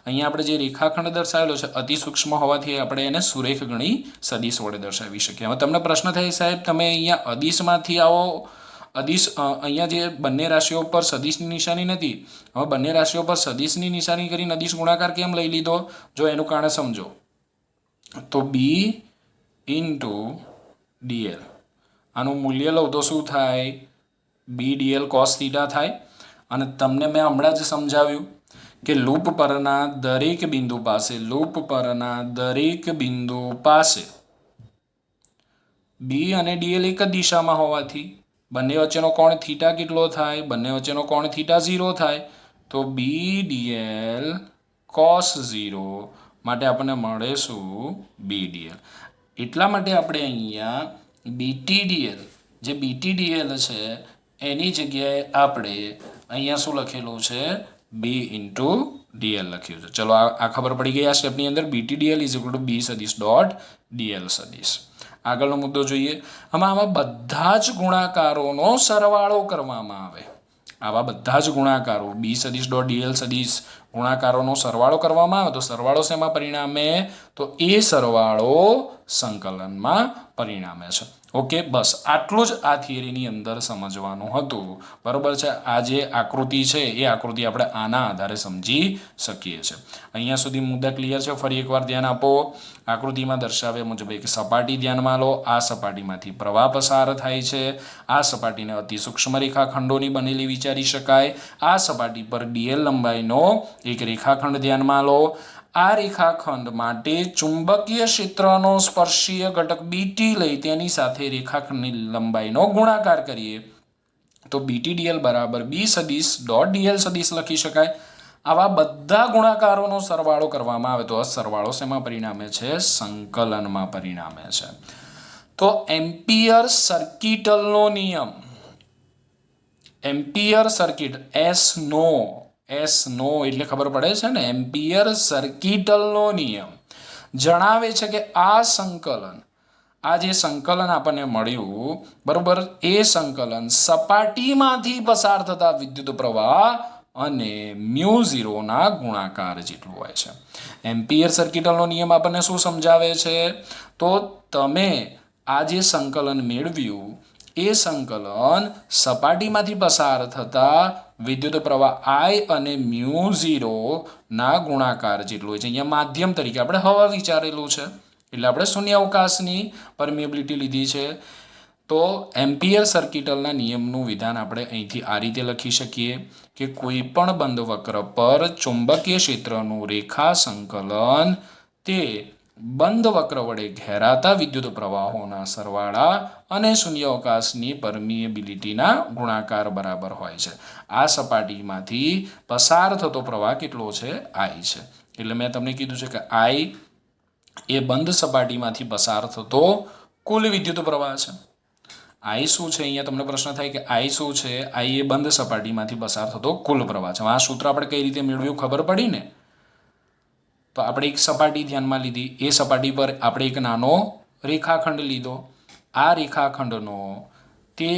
અહીંયા આપણે જે રેખાખંડ દર્શાવેલો છે અતિ સૂક્ષ્મ હોવાથી આપણે એને સુરેખ ગણી સદિશ વડે દર્શાવી શકીએ. હવે તમને પ્રશ્ન થાય, સાહેબ તમે અહીંયા અદિશમાંથી આવો, અહીંયા જે બંને રાશિઓ પર સદિશની નિશાની નથી, હવે બંને રાશિઓ પર સદિશની નિશાની કરીને અદિશ ગુણાકાર કેમ લઈ લીધો? જો એનું કારણ સમજો તો બી ઇન્ટુ ડીએલ, આનું મૂલ્ય લઉં તો શું થાય? બી ડીએલ કોસ થીટા થાય. અને તમને મેં હમણાં જ સમજાવ્યું કે લૂપ પરના દરેક બિંદુ પાસે બી અને ડીએલ એક જ દિશામાં હોવાથી બંને વચ્ચેનો કોણ થીટા કેટલો થાય? બંને વચ્ચેનો કોણ થીટા 0 થાય. તો બી ડીએલ કોસ 0 માટે આપણને મળે શું? બી ડીએલ. એટલા માટે આપણે અહીંયા બીટીડીએલ છે એની જગ્યાએ આપણે અહીંયા શું લખેલું છે? બી ઇન્ટુ ડીએલ લખ્યું છે. ચલો, આ ખબર પડી ગઈ. આ સ્ટેપની અંદર બીટીડીએલ ઇઝ ઇક્વલ ટુ બી સદિશ ડોટ ડીએલ સદિશ. આગળનો મુદ્દો જોઈએ. આમાં બધા જ ગુણાકારોનો સરવાળો કરવામાં આવે. આવા બધા જ ગુણાકારો બી સદિશ ડોટ ડીએલ સદિશ ગુણાકારોનો સરવાળો કરવામાં આવે તો સરવાળો શેમાં પરિણામે? તો એ સરવાળો સંકલનમાં પરિણામે છે. ઓકે, બસ આટલું જ આ થિયરીની અંદર સમજવાનું હતું. બરાબર છે. આ જે આકૃતિ છે એ આકૃતિ આપણે આના આધારે સમજી શકીએ છીએ. અહીંયા સુધી મુદ્દા ક્લિયર છે? ફરી એકવાર ધ્યાન આપો. આકૃતિમાં દર્શાવ્યા મુજબ એક સપાટી ધ્યાનમાં લો. આ સપાટીમાંથી પ્રવાહ પસાર થાય છે. આ સપાટીને અતિ સૂક્ષ્મ રેખાખંડોની બનેલી વિચારી શકાય. આ સપાટી પર ડીએલ લંબાઈનો એક રેખાખંડ ધ્યાનમાં લો. આ રેખાખંડ માટે ચુંબકીય ક્ષેત્રનો સ્પર્શીય ઘટક બીટી લઈ તેની સાથે રેખાખંડની લંબાઈનો ગુણાકાર કરીએ તો બીટીડીએલ બરાબર બી સદિશ ડોટ ડીએલ સદિશ લખી શકાય. આવા બધા ગુણાકારોનો સરવાળો કરવામાં આવે તો આ સરવાળો શેમાં પરિણામે છે? સંકલનમાં પરિણામે છે. તો એમ્પિયર સર્કિટલનો નિયમ, એમ્પિયર સર્કિટ એસ નો એટલે ખબર પડે છે ને. એમ્પિયર સર્કિટલનો નિયમ જણાવે છે કે આ જે સંકલન આપણને મળ્યું, બરોબર, એ સંકલન સપાટીમાંથી પસાર થતા વિદ્યુત પ્રવાહ અને μ0 ના ગુણાકાર જેટલું હોય છે. એમ્પિયર સર્કિટલનો નિયમ આપણને શું સમજાવે છે? તો તમે આ જે સંકલન મેળવ્યું એ સંકલન સપાટીમાંથી પસાર થતા વિદ્યુત પ્રવાહ I અને μ0 ના ગુણાકાર જેટલું હોય છે. અહીંયા માધ્યમ તરીકે આપણે હવા વિચારેલું છે એટલે આપણે શૂન્યાવકાશની પરમિએબિલિટી લીધી છે. તો એમ્પિયર સર્કિટલના નિયમનું વિધાન આપણે અહીંથી આ રીતે લખી શકીએ કે કોઈ પણ બંધ વક્ર પર ચુંબકીય ક્ષેત્રનું રેખા સંકલન તે બંધ વક્ર વડે ઘેરાતા વિદ્યુત પ્રવાહોના સરવાળા અને શૂન્યાવકાશની પરમિએબિલિટીના ગુણાકાર બરાબર હોય છે. આ સપાટીમાંથી પસાર થતો પ્રવાહ કેટલો છે? I છે. એટલે મેં તમને કીધું છે કે I એ બંધ સપાટીમાંથી પસાર થતો કુલ વિદ્યુત પ્રવાહ છે. I શું છે? અહીંયા તમને પ્રશ્ન થાય કે I શું છે? I એ બંધ સપાટીમાંથી પસાર થતો કુલ પ્રવાહ છે. આ સૂત્ર આપણે કઈ રીતે મેળવ્યું ખબર પડી ને? તો આપણે એક સપાટી ધ્યાનમાં લીધી. એ સપાટી પર આપણે એક નાનો રેખાખંડ લીધો. આ રેખાખંડનો તે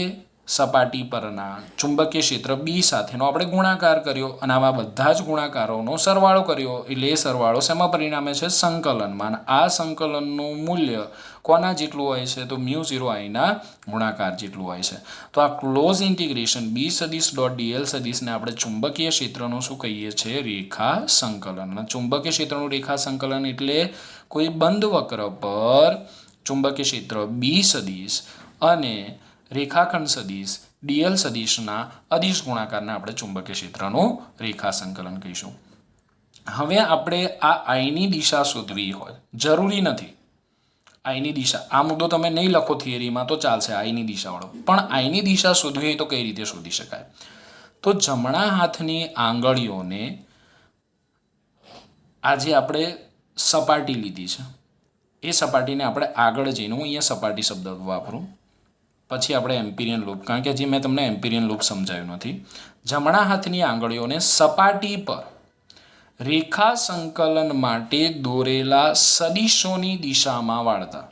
સપાટી પરના ચુંબકીય ક્ષેત્ર બી સાથેનો આપણે ગુણાકાર કર્યો અને આવા બધા જ ગુણાકારોનો સરવાળો કર્યો એટલે એ સરવાળો શેમાં પરિણામે છે સંકલનમાં. આ સંકલનનું મૂલ્ય કોના જેટલું હોય છે તો μ0 ગુણાકાર જેટલું હોય છે. તો આ ક્લોઝ ઇન્ટિગ્રેશન બી સદિશ ડોટ ડીએલ સદિશને આપણે ચુંબકીય ક્ષેત્રનું શું કહીએ છીએ રેખા સંકલન. ચુંબકીય ક્ષેત્રનું રેખા સંકલન એટલે કોઈ બંધ વક્ર પર ચુંબકીય ક્ષેત્ર બી સદિશ અને રેખાખંડ સદિશ ડીએલ સદિશના અદિશ ગુણાકારને આપણે ચુંબકીય ક્ષેત્રનું રેખા સંકલન કહીશું. હવે આપણે આ આઈની દિશા શોધવી હોય, જરૂરી નથી આઈની દિશા, આ મુદ્દો તમે નહીં લખો થિયરીમાં તો ચાલશે આઈની દિશાવાળો, પણ આઈની દિશા શોધવી હોય તો કઈ રીતે શોધી શકાય? તો જમણા હાથની આંગળીઓને આજે આપણે સપાટી લીધી છે, એ સપાટીને આપણે આગળ જઈને, હું અહીંયા સપાટી શબ્દ વાપરું, પછી આપણે એમ્પિરિયન લૂપ, કારણ કે હજી મેં તમને એમ્પિરિયન લૂપ સમજાવ્યું નથી. જમણા હાથની આંગળીઓને સપાટી પર રેખા સંકલન માટે દોરેલા સદિશોની દિશામાં વાળતા.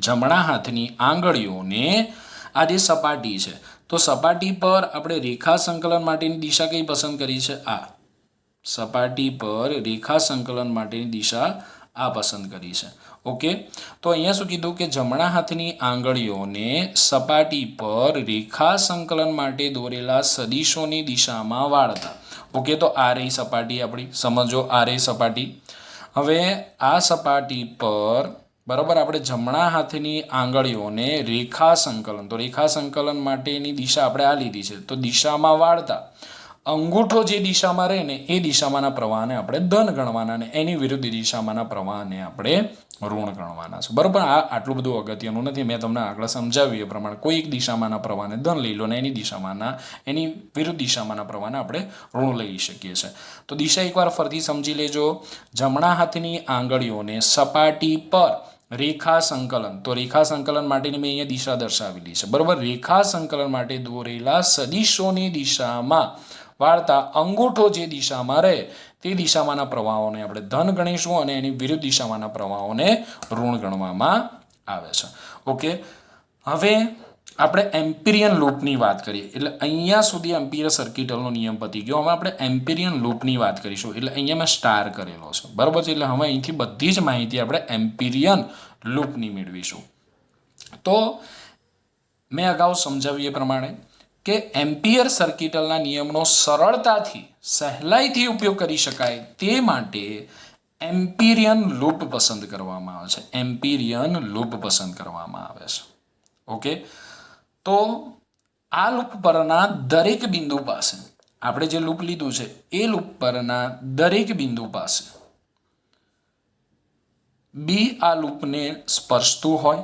જમણા હાથની આંગળીઓને આ જે સપાટી છે, તો સપાટી પર આપણે રેખા સંકલન માટેની દિશા કઈ પસંદ કરી છે? આ સપાટી પર રેખા સંકલન માટેની દિશા આ પસંદ કરી છે. ઓકે, તો અહીંયા શું કીધું કે જમણા હાથની આંગળીઓને સપાટી પર રેખા સંકલન માટે દોરેલા સદિશોની દિશામાં વાળતા. ઓકે, તો આ રહી સપાટી આપણી, સમજો આ રહી સપાટી. હવે આ સપાટી પર બરાબર આપણે જમણા હાથની આંગળીઓને રેખા સંકલન, તો રેખા સંકલન માટેની દિશા આપણે આ લીધી છે, તો દિશામાં વાળતા અંગૂઠો જે દિશામાં રહે ને એ દિશામાંના પ્રવાહને આપણે ધન ગણવાના અને એની વિરુદ્ધ દિશામાંના પ્રવાહને આપણે ઋણ ગણવાના છે. બરાબર, આ આટલું બધું અગત્યનું નથી, મેં તમને આગળ સમજાવ્યું એ પ્રમાણે. કોઈ એક દિશામાંના પ્રવાહને ધન લઈ લો અને એની વિરુદ્ધ દિશામાંના પ્રવાહને આપણે ઋણ લઈ શકીએ છીએ. તો દિશા એકવાર ફરીથી સમજી લેજો. જમણા હાથની આંગળીઓને સપાટી પર રેખા સંકલન, તો રેખા સંકલન માટેની મેં અહીંયા દિશા દર્શાવેલી છે. બરાબર, રેખા સંકલન માટે દોરેલા સદિશોની દિશામાં વાળતા અંગૂઠો જે દિશામાં રહે તે દિશામાંના પ્રવાહોને આપણે ધન ગણીશું અને એની વિરુદ્ધ દિશામાંના પ્રવાહોને ઋણ ગણવામાં આવે છે. ઓકે, હવે આપણે એમ્પિરિયન લૂપની વાત કરીએ. એટલે અહીંયા સુધી એમ્પિયર સર્કિટલનો નિયમ પતી ગયો. હવે આપણે એમ્પિરિયન લૂપની વાત કરીશું. એટલે અહીંયા મેં સ્ટાર કરેલો છે, બરાબર છે. એટલે હવે અહીંથી બધી જ માહિતી આપણે એમ્પિરિયન લૂપની મેળવીશું. તો મેં અગાઉ સમજાવ્યું એ પ્રમાણે કે એમ્પિયર સર્કિટલના નિયમનો સરળતાથી સહેલાઈથી ઉપયોગ કરી શકાય તે માટે એમ્પિરિયન લૂપ પસંદ કરવામાં આવે છે. એમ્પિરિયન લૂપ પસંદ કરવામાં આવે છે. ઓકે, તો આ લૂપ પરના દરેક બિંદુ પાસે, આપણે જે લૂપ લીધું છે એ લૂપ પરના દરેક બિંદુ પાસે બી આ લૂપને સ્પર્શતું હોય,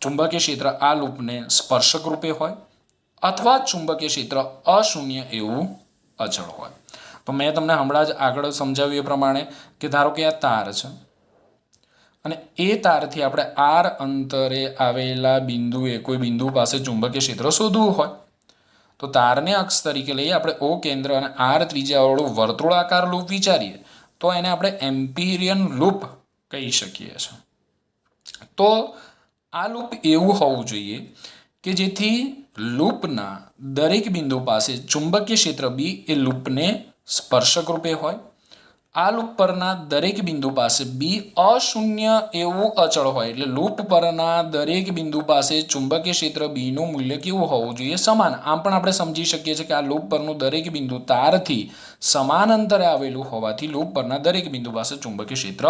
ચુંબકીય ક્ષેત્ર આ લૂપને સ્પર્શક રૂપે હોય, અથવા ચુંબકીય ક્ષેત્ર અશૂન્ય એવું અચળ હોય. તો મેં તમને હમણાં જ આગળ સમજાવ્યું એ પ્રમાણે કે ધારો કે આ તાર છે અને એ તારથી આપણે આર અંતરે આવેલા બિંદુએ કોઈ બિંદુ પાસે ચુંબકીય ક્ષેત્ર શોધવું હોય તો તારને અક્ષ તરીકે લઈએ આપણે ઓ કેન્દ્ર અને આર ત્રિજ્યાવાળું વર્તુળાકાર લૂપ વિચારીએ તો એને આપણે એમ્પિરિયન લૂપ કહી શકીએ છીએ. તો આ લૂપ એવું હોવું જોઈએ કે જેથી લૂપના દરેક બિંદુ પાસે ચુંબકીય ક્ષેત્ર બી એ લૂપને સ્પર્શક રૂપે હોય. આ લૂપ પરના દરેક બિંદુ પાસે બી અશૂન્ય એવું અચળ હોય. એટલે લૂપ પરના દરેક બિંદુ પાસે ચુંબકીય ક્ષેત્ર બીનું મૂલ્ય કેવું હોવું જોઈએ? સમાન. આમ પણ આપણે સમજી શકીએ છીએ કે આ લૂપ પરનું દરેક બિંદુ તારથી સમાન અંતરે આવેલું હોવાથી લૂપ પરના દરેક બિંદુ પાસે ચુંબકીય ક્ષેત્ર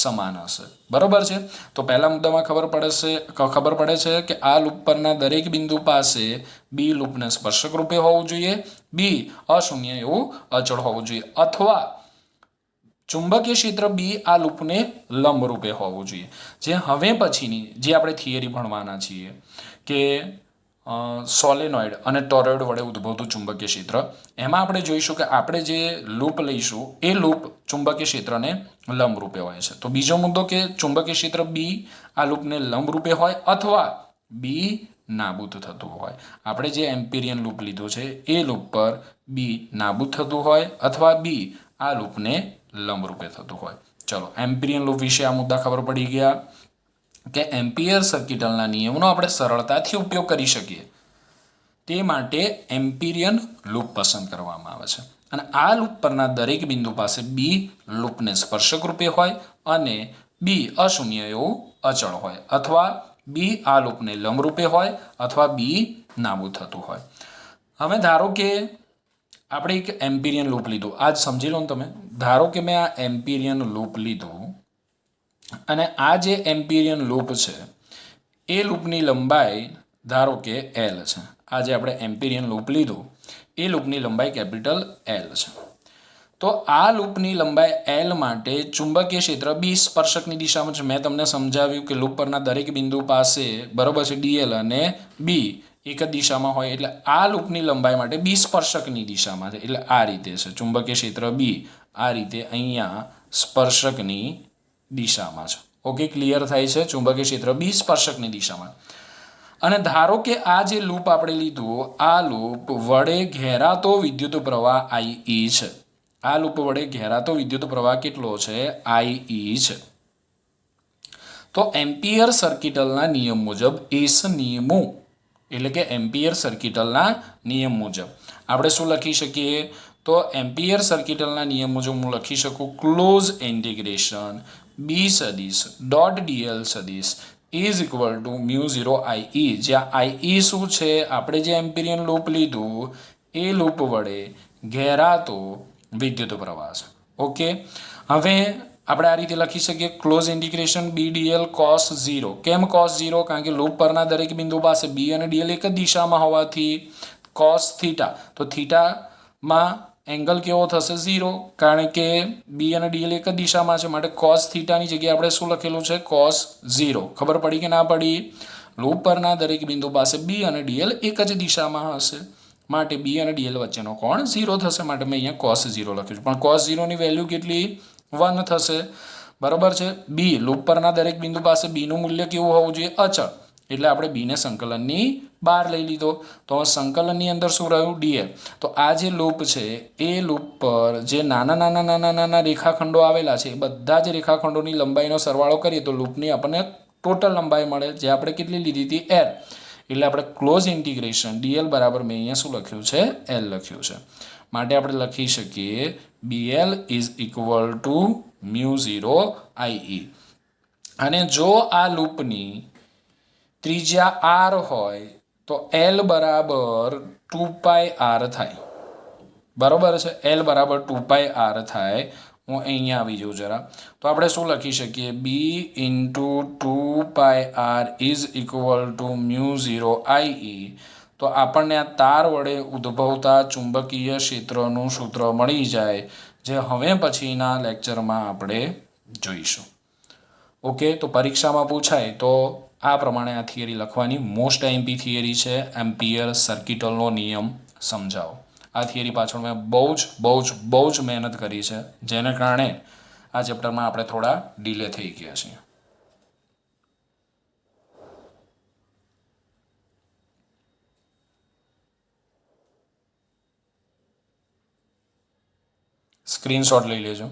સમાન હશે. બરાબર છે. તો પહેલા મુદ્દામાં ખબર પડે છે કે આ લૂપ પરના દરેક બિંદુ પાસે બી લૂપને સ્પર્શક રૂપે હોવું જોઈએ, બી અશૂન્ય એવું અચળ હોવું જોઈએ, અથવા ચુંબકીય ક્ષેત્ર બી આ લૂપને લંબ રૂપે હોવું જોઈએ. જે હવે પછીની જે આપણે થિયરી ભણવાના છીએ કે સોલેનોઇડ અને ટોરોઇડ વડે ઉદ્ભવતું ચુંબકીય ક્ષેત્ર, એમાં આપણે જોઈશું કે આપણે જે લૂપ લઈશું એ લૂપ ચુંબકીય ક્ષેત્રને લંબ રૂપે હોય છે. તો બીજો મુદ્દો કે ચુંબકીય ક્ષેત્ર બી આ લૂપને લંબ રૂપે હોય અથવા બી નાબૂદ થતું હોય. આપણે જે એમ્પિરિયન લૂપ લીધું છે એ લૂપ પર બી નાબૂદ થતું હોય અથવા બી આ લૂપને લંબ રૂપે થતું હોય. ચલો, એમ્પિરિયન લૂપ વિશે આ મુદ્દા ખબર પડી ગયા કે એમ્પિયર સર્કિટલના નિયમનો આપણે સરળતાથી ઉપયોગ કરી શકીએ તે માટે એમ્પિરિયન લૂપ પસંદ કરવામાં આવે છે અને આ લૂપ પરના દરેક બિંદુ પાસે બી લૂપને સ્પર્શક રૂપે હોય અને બી અશૂન્ય એવું અચળ હોય અથવા બી આ લૂપને લંબરૂપે હોય અથવા બી નાબૂદ થતું હોય. હવે ધારો કે આપણે એક એમ્પિરિયન લૂપ લીધું. આજ સમજી લો ને તમે. ધારો કે મેં આ એમ્પિરિયન લૂપ લીધું અને આ જે એમ્પિરિયન લૂપ છે એ લૂપની લંબાઈ ધારો કે એલ છે. આ જે આપણે એમ્પિરિયન લૂપ લીધું એ લૂપની લંબાઈ કેપિટલ એલ છે. તો આ લૂપની લંબાઈ એલ માટે ચુંબકીય ક્ષેત્ર બી સ્પર્શકની દિશામાં છે. મેં તમને સમજાવ્યું કે લૂપ પરના દરેક બિંદુ પાસે બરોબર છે ડીએલ અને બી એક જ દિશામાં હોય એટલે આ લૂપની લંબાઈ માટે બી સ્પર્શકની દિશામાં છે એટલે આ રીતે છે. ચુંબકીય ક્ષેત્ર બી આ રીતે અહીંયા સ્પર્શકની દિશામાં છે. ઓકે, ક્લિયર થાય છે? ચુંબકીય ક્ષેત્ર બી સ્પર્શકની દિશામાં. અને ધારો કે આ જે લૂપ આપણે લીધું આ લૂપ વડે ઘેરાતો વિદ્યુત પ્રવાહ આઈ છે. આ લૂપ વડે ઘેરાતો વિદ્યુત પ્રવાહ કેટલો છે? આઈ છે. તો એમ્પિયર સર્કિટલના નિયમ મુજબ એસ નિયમો એટલે કે એમ્પિયર સર્કિટલના નિયમ મુજબ આપણે શું લખી શકીએ? તો એમ્પિયર સર્કિટલના નિયમ મુજબ હું લખી શકું ક્લોઝ ઇન્ટિગ્રેશન બી સદિશ ડોટ ડીએલ સદિશ ઇઝ ઇક્વલ ટુ મ્યુ 0 આઈ. જ્યાં આઈ શું છે? આપણે જે એમ્પિરિયન લૂપ લીધું એ લૂપ વડે ઘેરાતો વિદ્યુત પ્રવાહ છે. ઓકે, હવે આપણે આ રીતે લખી શકીએ close integration B DL cos 0. કેમ કોસ 0? કારણ કે લૂપ પરના દરેક બિંદુ પાસે બી અને ડીએલ એક જ દિશામાં હોવાથી કોસ થીટા. તો થીટામાં એંગલ કેવો થશે? 0, કારણ કે બી અને ડીએલ એક જ દિશામાં છે માટે કોસ થીટાની જગ્યાએ આપણે શું લખેલું છે? કોસ 0. ખબર પડી કે ના પડી? લૂપ પરના દરેક બિંદુ પાસે બી અને ડીએલ એક જ દિશામાં હશે માટે બી અને ડીએલ વચ્ચેનો કોણ 0 થશે માટે મેં અહીંયા કોસ 0 લખ્યું છે. પણ કોસ 0ની વેલ્યુ કેટલી? 1 થશે. બરાબર છે. બી લૂપ પરના દરેક બિંદુ પાસે બીનું મૂલ્ય કેવું હોવું જોઈએ? અચળ. એટલે આપણે બીને સંકલનની બહાર લઈ લીધો. તો સંકલનની અંદર શું રહ્યું? ડીએલ. તો આ જે લૂપ છે એ લૂપ પર જે નાના રેખાખંડો આવેલા છે એ બધા જ રેખાખંડોની લંબાઈનો સરવાળો કરીએ તો લૂપની આપણને ટોટલ લંબાઈ મળે જે આપણે કેટલી લીધી હતી? એલ. એટલે આપણે ક્લોઝ ઇન્ટિગ્રેશન ડીએલ બરાબર મેં અહીંયા શું લખ્યું છે? એલ લખ્યું છે. માટે આપણે લખી શકીએ BL is equal to mu 0 આઈ. અને જો આ લૂપની ત્રિજ્યા આર હોય તો એલ બરાબર 2πr થાય. બરાબર છે? એલ બરાબર 2πr થાય. હું અહીંયા આવી જાઉં જરા. તો આપણે શું લખી શકીએ? B into 2πr is equal to mu 0 I. તો આપણને આ તાર વડે ઉદ્ભવતા ચુંબકીય ક્ષેત્રનું સૂત્ર મળી જાય જે હવે પછીના લેક્ચરમાં આપણે જોઈશું. ઓકે, તો પરીક્ષામાં પૂછાય તો આ પ્રમાણે આ થિયરી લખવાની. મોસ્ટ આઈએમપી થિયરી છે. એમ્પિયર સર્કિટલનો નિયમ સમજાવો. આ થિયરી પાછળ મેં બહુ જ મહેનત કરી છે જેને કારણે આ ચેપ્ટરમાં આપણે થોડા ડીલે થઈ ગયા છીએ. સ્ક્રીનશોટ લઈ લેજો.